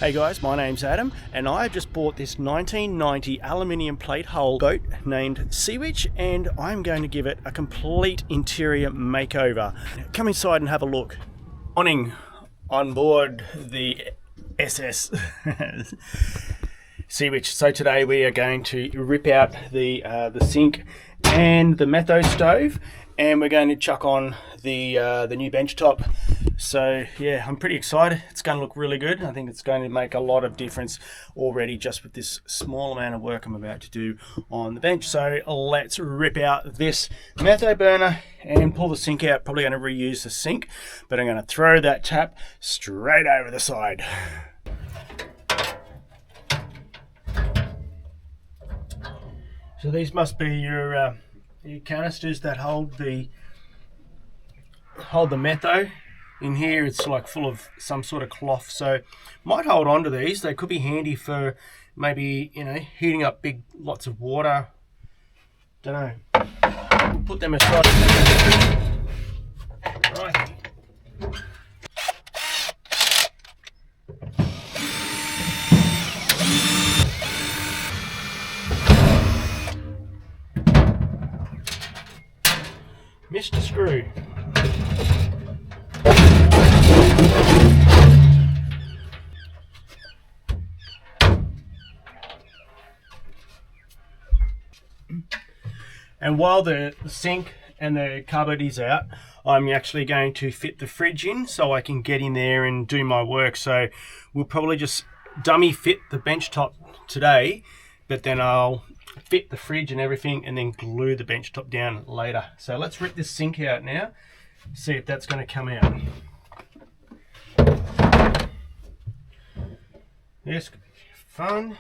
Hey guys, my name's Adam and I just bought this 1990 aluminium plate hull boat named Seawitch, and I'm going to give it a complete interior makeover. Come inside and have a look. Morning on board the SS Seawitch. So today we are going to rip out the sink and the metho stove, and we're going to chuck on the new benchtop. So yeah, I'm pretty excited. It's going to look really good. I think it's going to make a lot of difference already just with this small amount of work I'm about to do on the bench. So let's rip out this metho burner and pull the sink out. Probably going to reuse the sink, but I'm going to throw that tap straight over the side. So these must be your canisters that hold the metho. In here it's like full of some sort of cloth, so might hold on to these. They could be handy for maybe, you know, heating up lots of water. Don't know. Put them aside. Right. Missed a screw. And while the sink and the cupboard is out, I'm actually going to fit the fridge in so I can get in there and do my work. So we'll probably just dummy fit the benchtop today, but then I'll fit the fridge and everything and then glue the benchtop down later. So let's rip this sink out now, see if that's going to come out. This could be fun.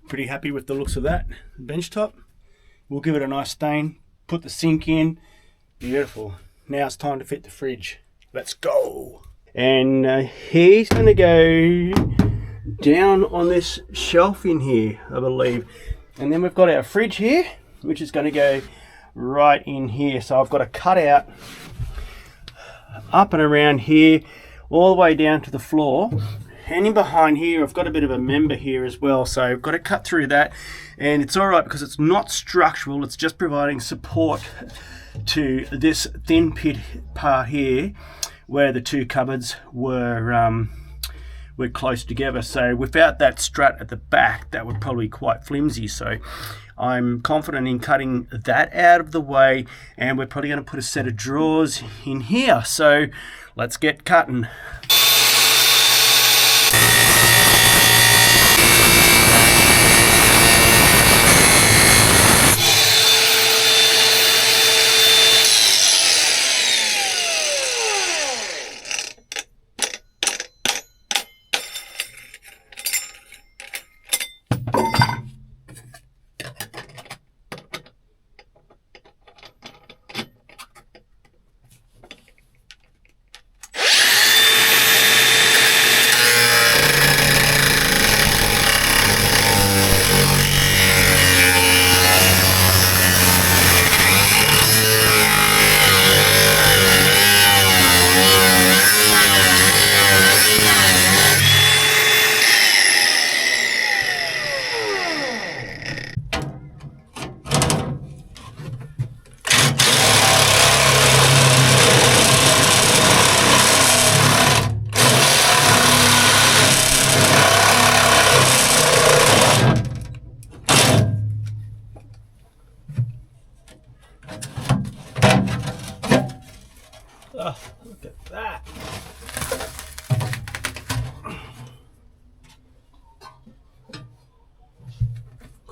Pretty happy with the looks of that benchtop. We'll give it a nice stain, put the sink in. Beautiful. Now it's time to fit the fridge. Let's go. And he's going to go down on this shelf in here, I believe. And then we've got our fridge here, which is going to go right in here. So I've got to cut out up and around here, all the way down to the floor. And in behind here, I've got a bit of a member here as well. So I've got to cut through that. And it's all right because it's not structural. It's just providing support to this thin pit part here where the two cupboards were close together. So without that strut at the back, that would probably be quite flimsy. So I'm confident in cutting that out of the way. And we're probably going to put a set of drawers in here. So let's get cutting.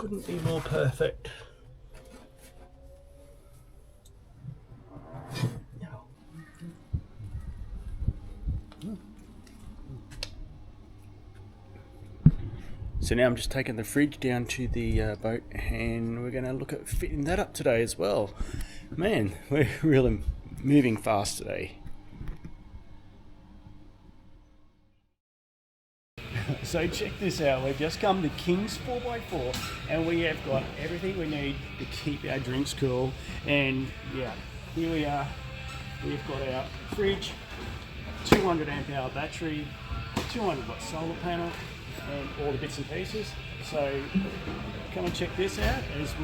couldn't be more perfect. So now I'm just taking the fridge down to the boat, and we're going to look at fitting that up today as well. Man, we're really moving fast today. So check this out, we've just come to King's 4x4 and we have got everything we need to keep our drinks cool. And yeah, here we are. We've got our fridge, 200 amp hour battery, 200 watt solar panel, and all the bits and pieces. So come and check this out as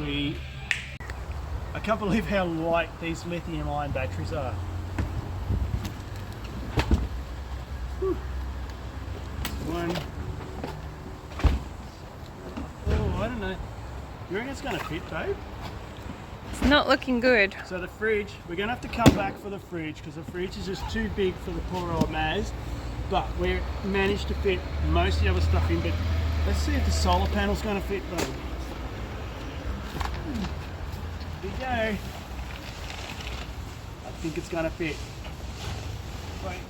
I can't believe how light these lithium ion batteries are. Whew. One. Oh, I don't know. You reckon it's going to fit, babe? It's not looking good. So the fridge, we're going to have to come back for the fridge because the fridge is just too big for the poor old Maz. But we managed to fit most of the other stuff in. But let's see if the solar panel's going to fit, babe. Here we go. I think it's going to fit. Wait.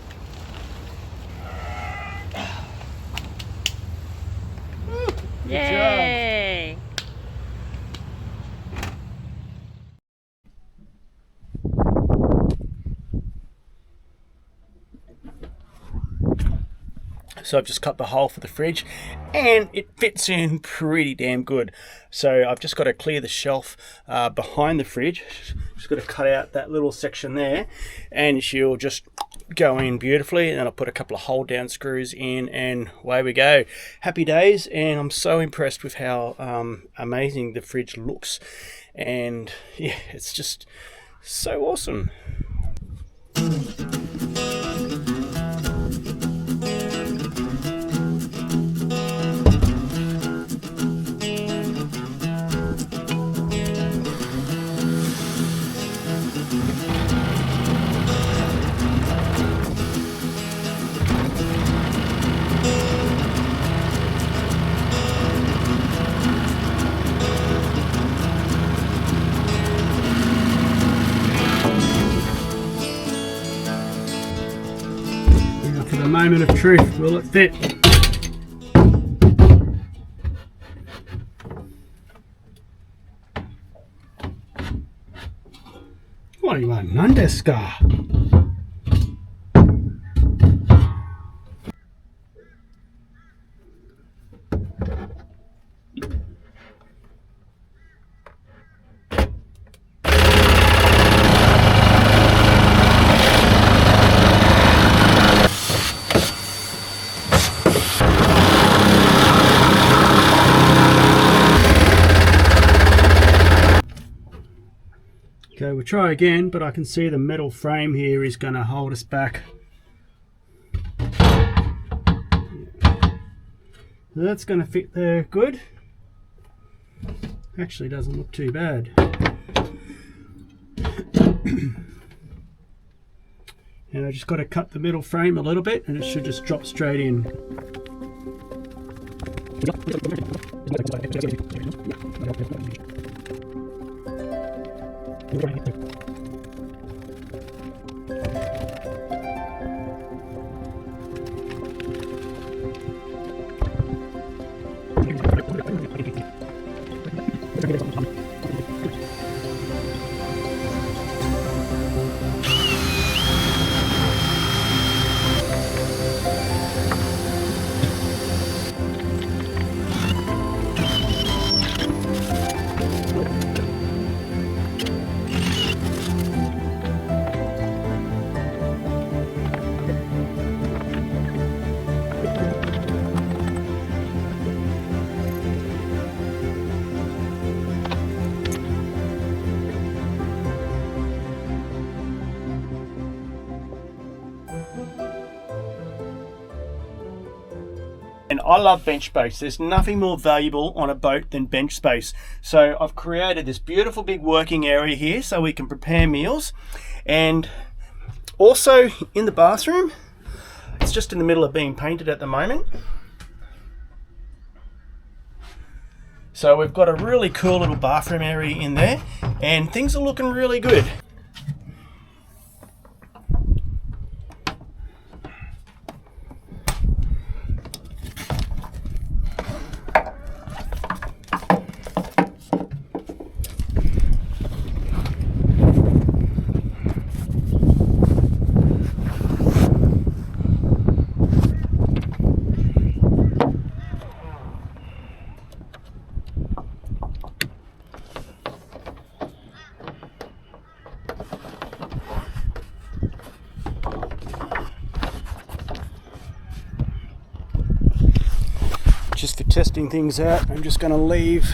Yay! So I've just cut the hole for the fridge and it fits in pretty damn good. So I've just got to clear the shelf behind the fridge. Just got to cut out that little section there and she'll just go in beautifully, and then I'll put a couple of hold down screws in and away we go. Happy days. And I'm so impressed with how amazing the fridge looks, and yeah, it's just so awesome. For the moment of truth, will it fit? What do you want, Nandeska? Okay, we'll try again, but I can see the metal frame here is going to hold us back. So that's going to fit there good. Actually doesn't look too bad. And I just got to cut the middle frame a little bit and it should just drop straight in. And I love bench space. There's nothing more valuable on a boat than bench space. So I've created this beautiful big working area here so we can prepare meals. And also in the bathroom, it's just in the middle of being painted at the moment. So we've got a really cool little bathroom area in there, and things are looking really good. Just for testing things out, I'm just going to leave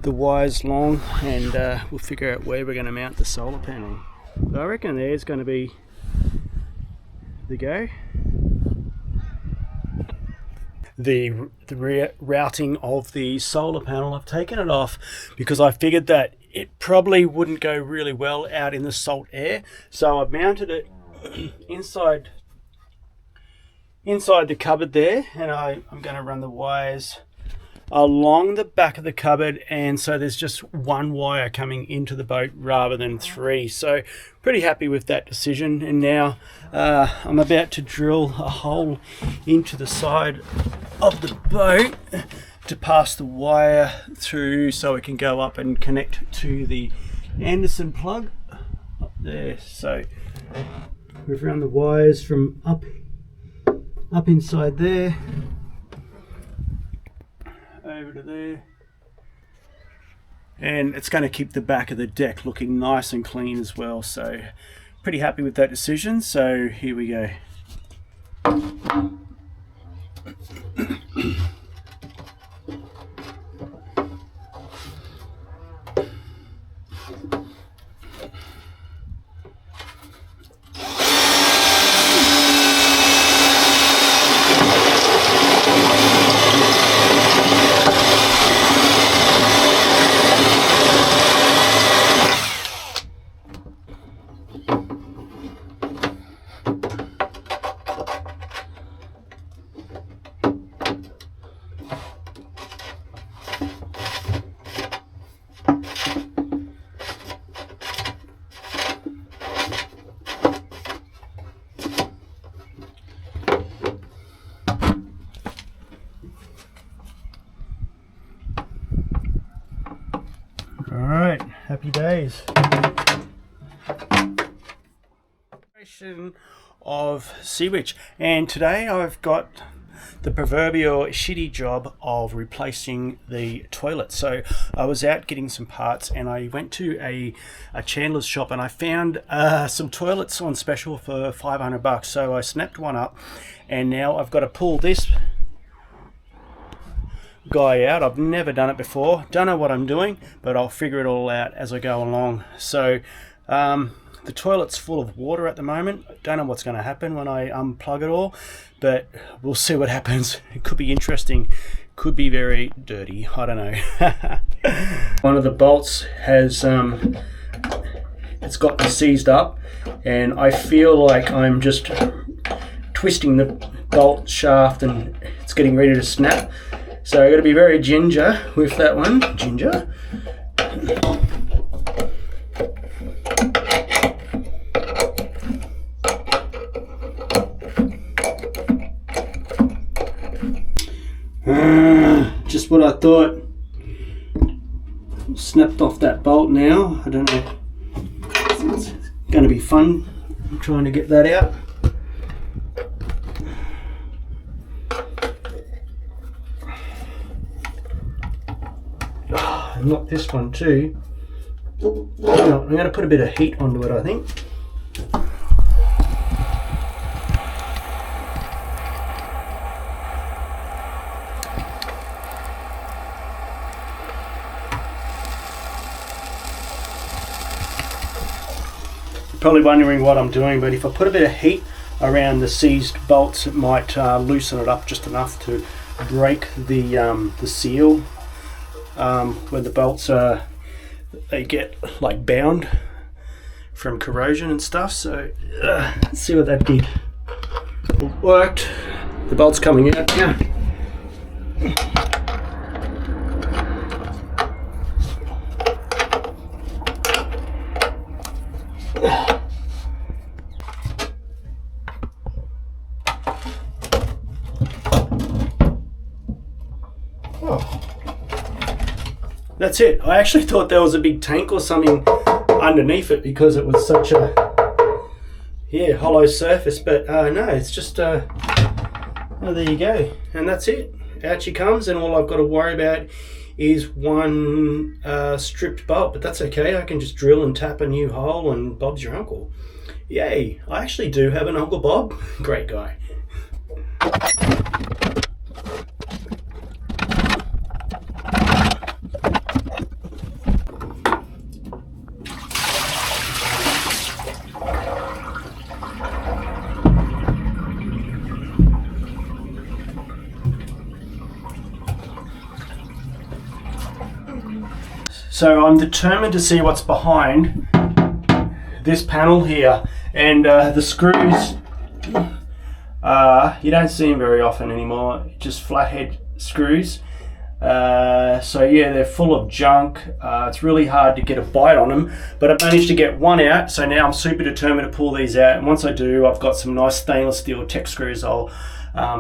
the wires long, and we'll figure out where we're going to mount the solar panel. But I reckon there's going to be the go. The routing of the solar panel, I've taken it off because I figured that it probably wouldn't go really well out in the salt air. So I've mounted it inside the cupboard there, and I'm going to run the wires along the back of the cupboard, and so there's just one wire coming into the boat rather than three. So pretty happy with that decision. And now I'm about to drill a hole into the side of the boat to pass the wire through so it can go up and connect to the Anderson plug up there. So we've run the wires from up inside there, over to there, and it's going to keep the back of the deck looking nice and clean as well. So pretty happy with that decision. So here we go. Alright, happy days. Of Seawitch, and today I've got the proverbial shitty job of replacing the toilet. So I was out getting some parts, and I went to a chandler's shop, and I found some toilets on special for $500. So I snapped one up, and now I've got to pull this guy out. I've never done it before, don't know what I'm doing, but I'll figure it all out as I go along. So the toilet's full of water at the moment. Don't know what's going to happen when I unplug it all, but we'll see what happens. It could be interesting, could be very dirty, I don't know. One of the bolts has it's got seized up, and I feel like I'm just twisting the bolt shaft and it's getting ready to snap. So I've got to be very ginger with that one. Ginger. Just what I thought. Snapped off that bolt now. I don't know. It's going to be fun trying to get that out. Not this one too. I'm going to put a bit of heat onto it, I think. You're probably wondering what I'm doing, but if I put a bit of heat around the seized bolts, it might loosen it up just enough to break the seal. When the bolts they get like bound from corrosion and stuff. So let's see what that did. It worked. The bolt's coming out now. Oh. That's it. I actually thought there was a big tank or something underneath it because it was such a hollow surface, but no, it's just oh, there you go, and that's it. Out she comes, and all I've got to worry about is one stripped bolt, but that's okay. I can just drill and tap a new hole, and Bob's your uncle. Yay, I actually do have an Uncle Bob. Great guy. So I'm determined to see what's behind this panel here, and the screws, you don't see them very often anymore, just flathead screws. So yeah, they're full of junk. It's really hard to get a bite on them, but I've managed to get one out, so now I'm super determined to pull these out, and once I do, I've got some nice stainless steel tech screws. I'll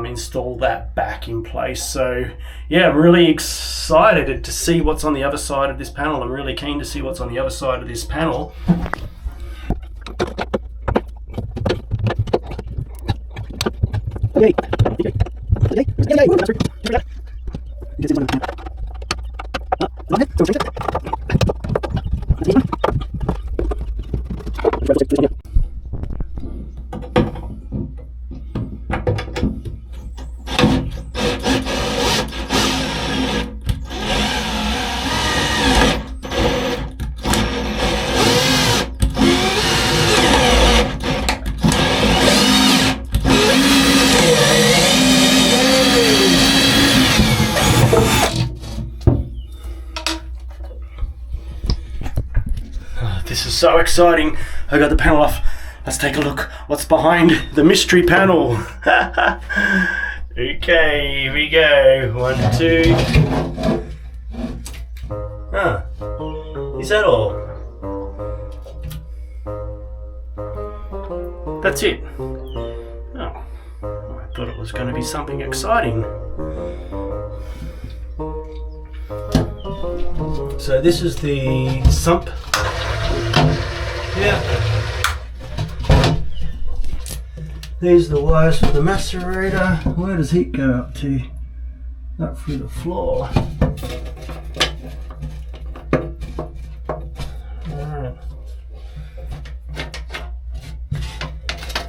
install that back in place. So yeah, I'm really excited to see what's on the other side of this panel. I'm really keen to see what's on the other side of this panel. This is so exciting. I got the panel off. Let's take a look what's behind the mystery panel. Okay, here we go. 1, 2. Huh. Is that all? That's it. Oh, I thought it was going to be something exciting. So this is the sump. Yeah. These are the wires for the macerator. Where does heat go up to? Up through the floor. Alright.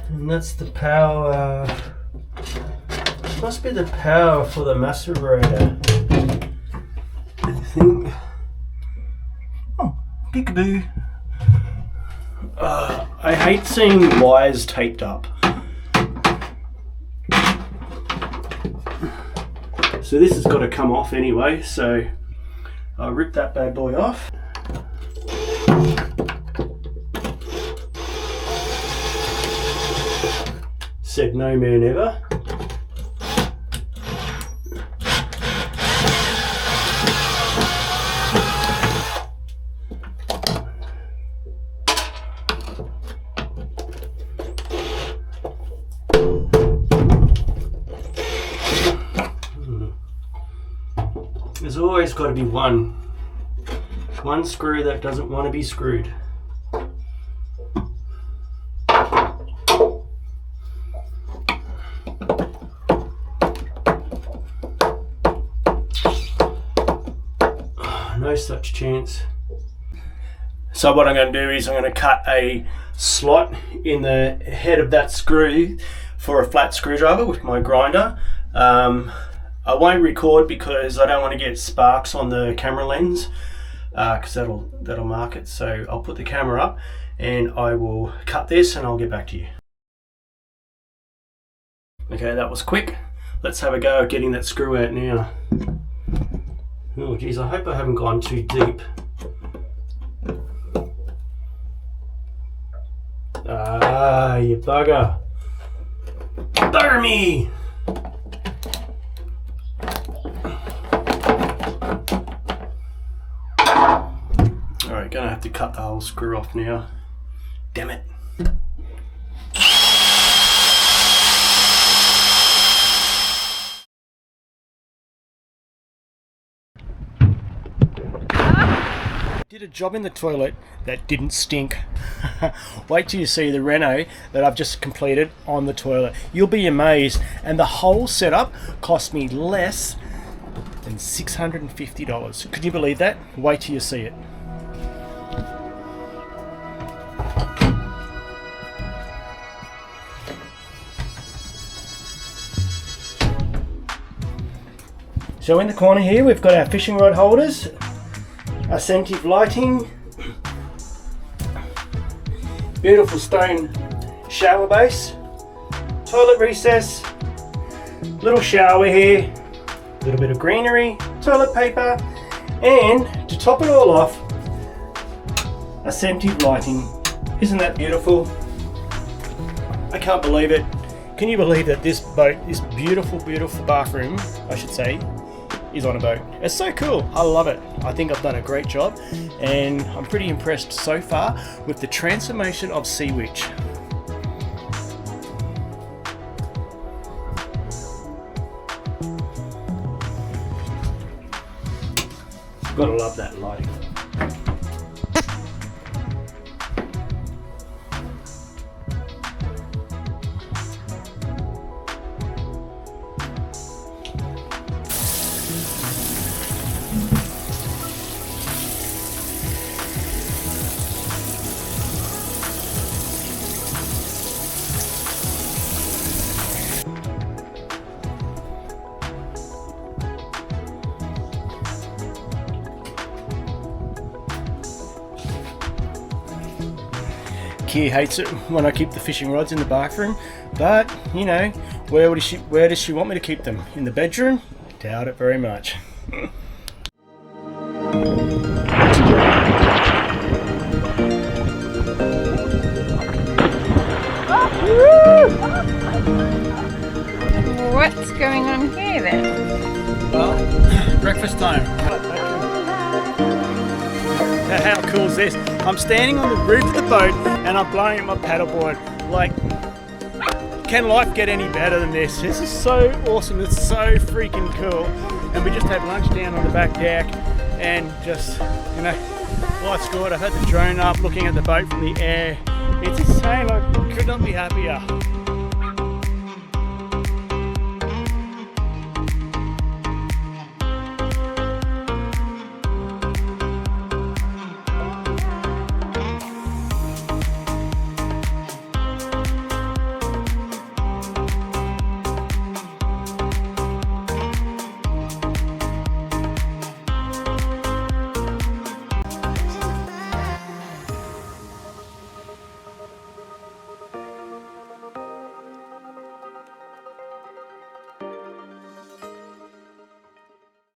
And that's the power. Must be the power for the macerator. I think. Oh, peekaboo. I hate seeing wires taped up. So this has got to come off anyway, so I'll rip that bad boy off. Said no man ever. There's always got to be one screw that doesn't want to be screwed. No such chance. So what I'm going to do is I'm going to cut a slot in the head of that screw for a flat screwdriver with my grinder. I won't record because I don't want to get sparks on the camera lens because that'll mark it. So I'll put the camera up and I will cut this and I'll get back to you. Okay, that was quick. Let's have a go at getting that screw out now. Oh geez, I hope I haven't gone too deep. Ah, you bugger. Bugger me! Alright, gonna have to cut the whole screw off now. Damn it. Did a job in the toilet that didn't stink. Wait till you see the reno that I've just completed on the toilet. You'll be amazed. And the whole setup cost me less than $650. Could you believe that? Wait till you see it. So in the corner here we've got our fishing rod holders, ascensive lighting, beautiful stone shower base, toilet recess, little shower here, a little bit of greenery, toilet paper, and to top it all off, ascensive lighting. Isn't that beautiful? I can't believe it. Can you believe that this boat, this beautiful bathroom, I should say, is on a boat? It's so cool. I love it. I think I've done a great job and I'm pretty impressed so far with the transformation of Seawitch. Gotta love that lighting. Kia hates it when I keep the fishing rods in the bathroom, but you know, where does she want me to keep them? In the bedroom? Doubt it very much. What's going on here then? Well, breakfast time. How cool is this? I'm standing on the roof of the boat and I'm blowing at my paddleboard. Like, can life get any better than this? This is so awesome. It's so freaking cool. And we just had lunch down on the back deck and just, you know, life's good. I've had the drone up looking at the boat from the air. It's insane. I could not be happier.